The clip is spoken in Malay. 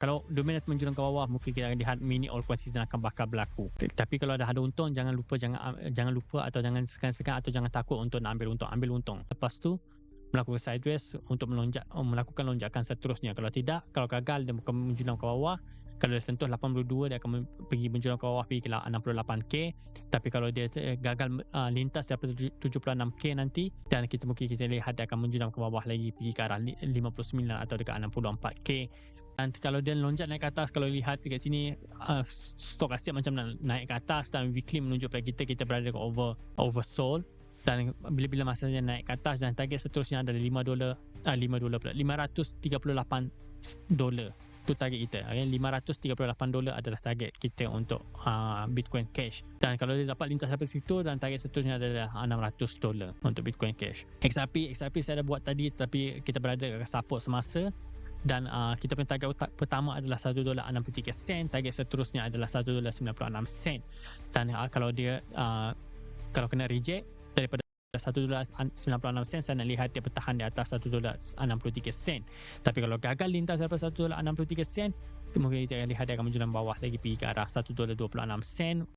Kalau dominance menjurang ke bawah, mungkin kita akan lihat mini all consistent akan bakal berlaku. Tapi kalau dah ada untung, jangan lupa atau jangan segan-segan atau jangan takut untuk nak ambil untung. Lepas tu melakukan sideways untuk melakukan lonjakan seterusnya. Kalau tidak, kalau gagal dia akan menjulang ke bawah. Kalau dia sentuh 82, dia akan pergi menjulang ke bawah pergi ke 68k. Tapi kalau dia gagal lintas daripada 76k nanti, dan mungkin kita lihat dia akan menjulang ke bawah lagi pergi ke arah 59 atau dekat 64k. Dan kalau dia lonjak naik ke atas, kalau lihat dekat sini stokastik macam naik ke atas dan weekly menunjuk pada kita berada dekat oversold. Dan bila masanya naik ke atas dan target seterusnya adalah $538. Itu target kita. Okay? $538 adalah target kita untuk Bitcoin Cash. Dan kalau dia dapat lintas sampai situ, dan target seterusnya adalah $600 untuk Bitcoin Cash. XRP saya dah buat tadi, tapi kita berada kat support semasa. Dan kita punya target pertama adalah $1.63, target seterusnya adalah $1.96. Dan kalau kena reject daripada $1.96, saya nak lihat dia bertahan di atas $1.63. Tapi kalau gagal lintas daripada $1.63, mungkin kita akan lihat dia akan menjulang bawah lagi pergi ke arah $1.26.